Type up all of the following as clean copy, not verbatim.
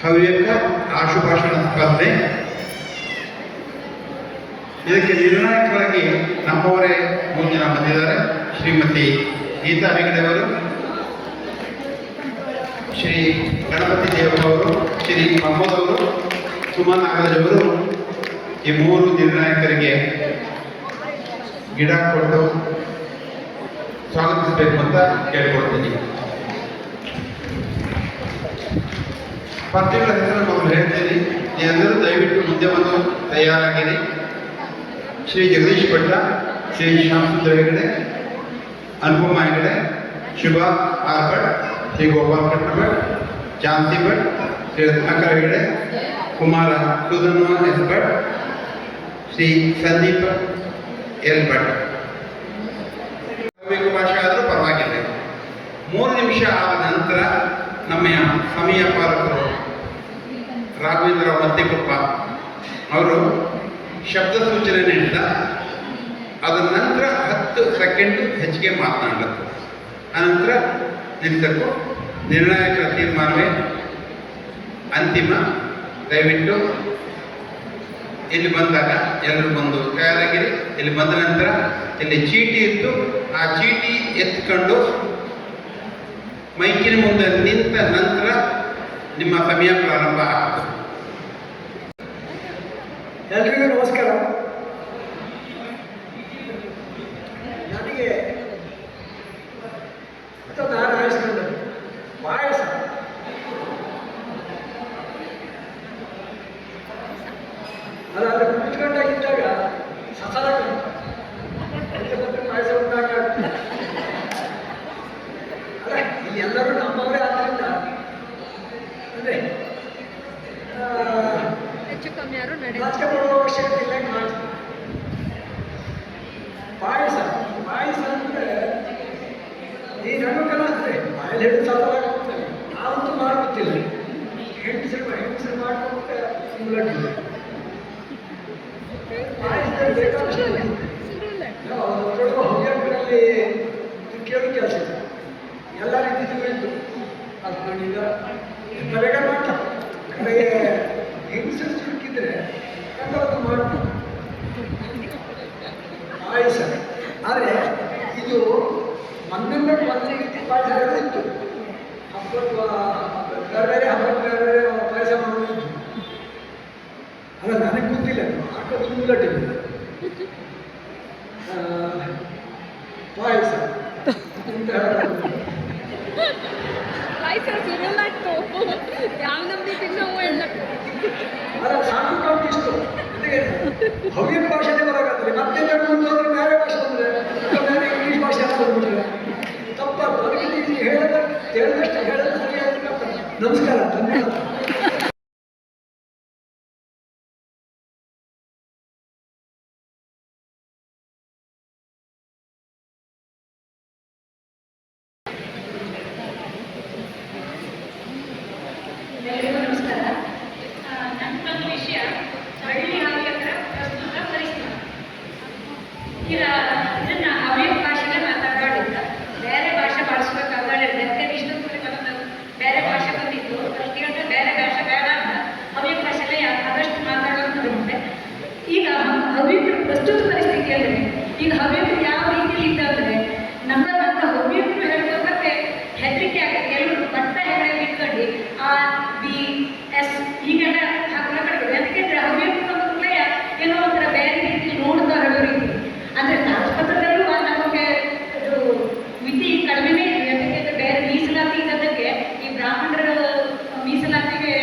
ಹವ್ಯಕ ಆಶುಭಾಷಣ ಸ್ಪರ್ಧೆ. ಇದಕ್ಕೆ ನಿರ್ಣಾಯಕರಾಗಿ ನಮ್ಮವರೇ ಮುಂದಿನ ಬಂದಿದ್ದಾರೆ. ಶ್ರೀಮತಿ ಗೀತಾ ಹೆಗಡೆ ಅವರು, ಶ್ರೀ ಗಣಪತಿ ದೇವರವರು, ಶ್ರೀ ಮೊಹಮ್ಮದ್ ಅವರು, ಸುಮನ್ ನಾಗರಾಜ್ ಅವರು ಈ ಮೂರು ನಿರ್ಣಾಯಕರಿಗೆ ಗಿಡ ಕೊಟ್ಟು ಸ್ವಾಗತಿಸಬೇಕು ಅಂತ ಕೇಳ್ಕೊಳ್ತೀನಿ. ಸ್ಪರ್ಧೆಗಳ ಹೆಸರು ಮೊದಲು ಹೇಳ್ತೀನಿ. ನೀವೆಲ್ಲರೂ ದಯವಿಟ್ಟು ಮುಂದೆ ಬಂದು ತಯಾರಾಗಿರಿ. Shri Jagadish Bhatta, Shri Shyamasundara Hegde, Anupama Hegde, Shubha R Bhat, Shri Gopal Krishna Bhat, Jhansi Bhat, Shri Ratnakar Hegde, Kumara Sudhanva S Bhat, Shri Sandeep L Bhat. ಭಾಷೆ ಆದರೂ ಪರವಾಗಿಲ್ಲ. 3 ನಿಮಿಷ ಆದ ನಂತರ ನಮ್ಮ ಸಮಯ ಪಾಲಕರು ರಾಘವೇಂದ್ರ ಮತ್ತಿಕೊಪ್ಪ ಅವರು ಶಬ್ದ ಸೂಚನೆ ನೀಡಿದ. ಅದರ ನಂತರ 10 ಸೆಕೆಂಡ್ ಹೆಚ್ಚಿಗೆ ಮಾತನಾಡಲು, ಅನಂತರ ನಿಲ್ಲಿಸಕ್ಕೂ ನಿರ್ಣಾಯಕ ತೀರ್ಮಾನವೇ ಅಂತಿಮ. ದಯವಿಟ್ಟು ಇಲ್ಲಿ ಬಂದಾಗ ಎಲ್ಲರೂ ಬಂದು ತಯಾರಾಗಿರಿ. ಇಲ್ಲಿ ಬಂದ ನಂತರ ಇಲ್ಲಿ ಚೀಟಿ ಇತ್ತು, ಆ ಚೀಟಿ ಎತ್ಕೊಂಡು ಮೈಕಿನ ಮುಂದೆ ನಿಂತ ನಂತರ ನಿಮ್ಮ ಸಮಯ ಪ್ರಾರಂಭ ಆಗ್ತದೆ. ಎಲ್ರಿಗೂ ನಮಸ್ಕಾರ. ನನಗೆ ನಾನು ಆಯಿಸ್ಕೊಂಡೆ ಪಾಯಸ. ಅದಾದ್ರೆ ಕುತ್ಕೊಂಡಾಗಿದ್ದಾಗ ಸಸಾರ ಪಾಯಸ ಉಂಟಾಗ ಅಲ್ಲ, ಇಲ್ಲಿ ಎಲ್ಲರೂ ನಮ್ಮವರೇ ಆದ್ದರಿಂದ ಅಂದರೆ ನಾಚಿಕೆ ಮಾಡುವ ಅವಶ್ಯಕತೆ ಇಲ್ಲ. ಪಾಯಸ ಪಾಯಸ ಅಂದರೆ ಈ ಗಂಡುಕಲ ಅಂದರೆ ಬಾಯಲ್ಲಿ ಹಿಡಿದು ಸಾಕಾಗುತ್ತೆ. ನಾವಂತೂ ಮಾಡ್ಕೊತಿಲ್ಲ, ಹೆಂಗಸರು ಮಾಡ್ಕೊಂಡ್ರೆ ಮುಳ್ಳಟ್ಟಿಲ್ಲ. ಪಾಯಸದಲ್ಲಿ ಬೇಕಾದಷ್ಟು ಹವ್ಯಾಕಗಳಲ್ಲಿ ಕೇಳಿ ಕೆಲಸ ಇದೆ, ಎಲ್ಲ ರೀತಿಯೂ ಇತ್ತು. ಅದು ನಾನೀಗ ಎಂತ ಬೇಕಾದ್ರೆ ಮಾಡ್ತಾರೆ. ಕಡೆಗೆ ಹೆಂಗಸರು ಚುರುಕಿದ್ರೆ ಎಲ್ಲರದ್ದು ಮಾಡ್ತಾರೆ ಪಾಯಸ. ಆದರೆ ಇದು ಒಂದೊಂದು ರೀತಿ ಪಾಯಸಗಳು ಇತ್ತು. ಹಬ್ಬದ ಬೇರೆ ಬೇರೆ ಹಬ್ಬದ ಬೇರೆ ಬೇರೆ ಪಾಯಸ ಮಾಡೋದು ಇತ್ತು. ಅಲ್ಲ, ನನಗೆ ಗೊತ್ತಿಲ್ಲ, ಹಾಕೋದು ಮುಲ್ಲಟ್ಟಿಲ್ಲ ಪಾಯಸ ಅಂತ ಅಲ್ಲ, ಸಾಕು ಕಾಂಟ್ ಇಷ್ಟು ಹವ್ಯ ಭಾಷೆನೇ ಬರೋಕ್ಕಾಗ್ತದೆ. ಮತ್ತೆ ಮುಂದೆ ಹೋದ್ರೆ ಬೇರೆ ಭಾಷೆ ಬಂದರೆ ಬೇರೆ ಇಂಗ್ಲೀಷ್ ಭಾಷೆ ಅಂತ ಬಂದ್ಬಿಟ್ರೆ ತಪ್ಪಾಗ್ತದೆ. ಅದಕ್ಕೆ ಹೇಳಿದಷ್ಟು ಹೇಳೋದು ಸರಿಯಾಗಿ. ನಮಸ್ಕಾರ, ಧನ್ಯವಾದ. ಎಲ್ಲರಿಗೂ ನಮಸ್ಕಾರ. ನನ್ನ ವಿಷಯ ಹಳ್ಳಿ ಹವ್ಯಕರ ಪ್ರಸ್ತುತ ಪರಿಸ್ಥಿತಿ. ಇದನ್ನು ಹವ್ಯಕ ಭಾಷೆಗೆ ಮಾತಾಡೋದಿಲ್ಲ, ಬೇರೆ ಭಾಷೆ ಬಳಸ್ಬೇಕಾದ್ರೆ ಇಷ್ಟು ಬೇರೆ ಭಾಷೆ ಬಂದಿತ್ತು. ಕೇಳಿದ್ರೆ ಬೇರೆ ಭಾಷೆ ಬೇಡ ಅಂತ ಹವ್ಯಕ ಭಾಷೆಗೆ ಆದಷ್ಟು ಮಾತಾಡೋದು ಬರುತ್ತೆ. ಈಗ ಹವ್ಯಕರ ಪ್ರಸ್ತುತ ಪರಿಸ್ಥಿತಿ ಅಂದರೆ ಈಗ ಹವ್ಯಕರು ಯಾವ ರೀತಿಯಲ್ಲಿ ಇದ್ದಾದರೆ ನಮ್ಮ ಹವ್ಯಕರು ಹೇಳ್ಕೋದಕ್ಕೆ ಹೆದರಿಕೆ ಆಗುತ್ತೆ. ಕೆಲವರು ಬಟ್ಟ ಹೆಗಡೆ ಬಿಟ್ಕೊಂಡು BS ಹೀಗೆಲ್ಲ ಹಾಕಲಾಗ್ತದೆ. ಯಾಕೆಂದರೆ ಹವ್ಯಕರು ಏನೋ ಒಂಥರ ಬೇರೆ ರೀತಿ ನೋಡ್ತಾ ಹೇಳೋ ರೀತಿ. ಅಂದರೆ ತಾಳಪತ್ರದಲ್ಲೂ ನಮಗೆ ಮಿತಿ ಕಡಿಮೆನೇ ಇದೆ. ಯಾಕೆಂದರೆ ಬೇರೆ ಮೀಸಲಾತಿ ಇದ್ದದಕ್ಕೆ, ಈ ಬ್ರಾಹ್ಮಣರ ಮೀಸಲಾತಿಗೆ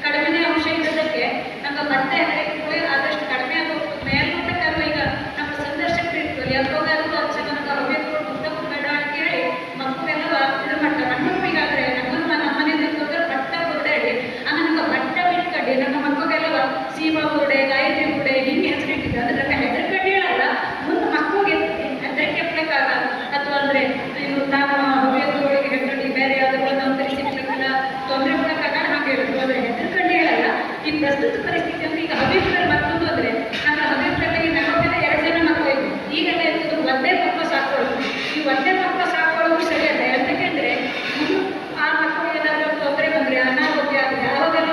ಕಡಿಮೆನೇ ಅಂಶ ಇದ್ದದಕ್ಕೆ ನಮ್ಮ ಬಟ್ಟೆ ಹೆಗಡೆ ಆದಷ್ಟು ಕಡಿಮೆ ಆಗೋ ಮೇಲ್ನೋಟಕ್ಕಲ್ವ. ಈಗ ನಮ್ಮ ಸಂದರ್ಶಕರು ಇರ್ತದೆ, ಯಾಕೋಗಾದ್ರೂ ನನಗೆ ಹವ್ಯಕರು ಪುಸ್ತಕ ಬೇಡ ಅಂತ ಹೇಳಿ ಮಕ್ಕಳೆಲ್ಲ ಇದು ಮಾಡ್ತಾರೆ. ನಮ್ಮನಿಗಾದರೆ ನಮ್ಮನೆ ಹೋದ್ರೆ ಬಟ್ಟ ಕೊರಡಾಡಿ ನನಗೆ ಬಟ್ಟ ಬಿಟ್ಕಂಡು ನನ್ನ ಮಕ್ಕಳಿಗೆಲ್ಲ ಸೀಮಾ ಕೊರಡೆ, ಗಾಯತ್ರಿ ಕೊರಡೆ ಹಿಂಗೆ ಹೆಸರಿಟ್ಟಿದ್ದೆ. ಅಂದ್ರೆ ನನ್ನ ಹೆದರ್ಕಂಡು ಹೇಳಲ್ಲ, ಮುಂದೆ ಮಕ್ಕಳಿಗೆ ಹೆದರಿಕೆ ಹಾಕ್ಬೇಕಾಗಲ್ಲ. ಅಥವಾ ಅಂದರೆ ಇನ್ನು ನಾನು ಹವ್ಯಕಗಳಿಗೆ ಹೆದರ್ಕಂಡು ಬೇರೆ ಯಾವುದೋ ಪರಿಸ್ಥಿತಿಗಳಿಗೆಲ್ಲ ತೊಂದರೆ ಕೊಡೋಕ್ಕಾಗಲ್ಲ ಹಾಗೆ ಹೇಳೋದು. ಆದರೆ ಹೆದರ್ಕಂಡು ಹೇಳಲ್ಲ. ಈ ಪ್ರಸ್ತುತ ಪರಿಸ್ಥಿತಿ ಅಂದರೆ ಈಗ ಹವ್ಯಕರಲ್ಲಿ ಮತ್ತೊಂದು ಅಂದರೆ ನನ್ನ ಹವ್ಯಕರಲ್ಲಿ ನಮಗೆ 2 ಜನ ಮಕ್ಕಳು ಇದ್ದರು. ಈಗೆಲ್ಲ ಇರ್ತದೆ ಒಂದೇ ಮಕ್ಕಳು ಸಾಕೊಳ್ಳೋದು. ಈ ಒಂದೇ ಮಕ್ಕಳು ಸಾಕೊಳ್ಳೋದು ಸರಿಯಲ್ಲ. ಯಾಕೆಂದರೆ ಆ ಮಕ್ಕಳು ಏನಾದರೂ ತೊಂದರೆ ಬಂದರೆ ಅನಾರೋಗ್ಯ ಆದರೆ ಅವಾಗೆಲ್ಲ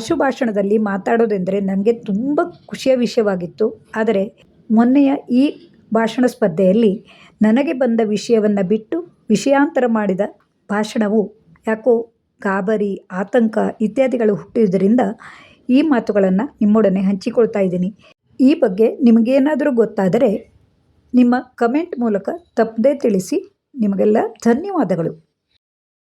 ಆಶುಭಾಷಣದಲ್ಲಿ ಮಾತಾಡೋದೆಂದರೆ ನನಗೆ ತುಂಬ ಖುಷಿಯ ವಿಷಯವಾಗಿತ್ತು. ಆದರೆ ಮೊನ್ನೆಯ ಈ ಭಾಷಣ ಸ್ಪರ್ಧೆಯಲ್ಲಿ ನನಗೆ ಬಂದ ವಿಷಯವನ್ನು ಬಿಟ್ಟು ವಿಷಯಾಂತರ ಮಾಡಿದ ಭಾಷಣವು ಯಾಕೋ ಗಾಬರಿ, ಆತಂಕ ಇತ್ಯಾದಿಗಳು ಹುಟ್ಟಿದ್ದರಿಂದ ಈ ಮಾತುಗಳನ್ನು ನಿಮ್ಮೊಡನೆ ಹಂಚಿಕೊಳ್ತಾ ಇದ್ದೀನಿ. ಈ ಬಗ್ಗೆ ನಿಮಗೇನಾದರೂ ಗೊತ್ತಾದರೆ ನಿಮ್ಮ ಕಮೆಂಟ್ ಮೂಲಕ ತಪ್ಪದೇ ತಿಳಿಸಿ. ನಿಮಗೆಲ್ಲ ಧನ್ಯವಾದಗಳು.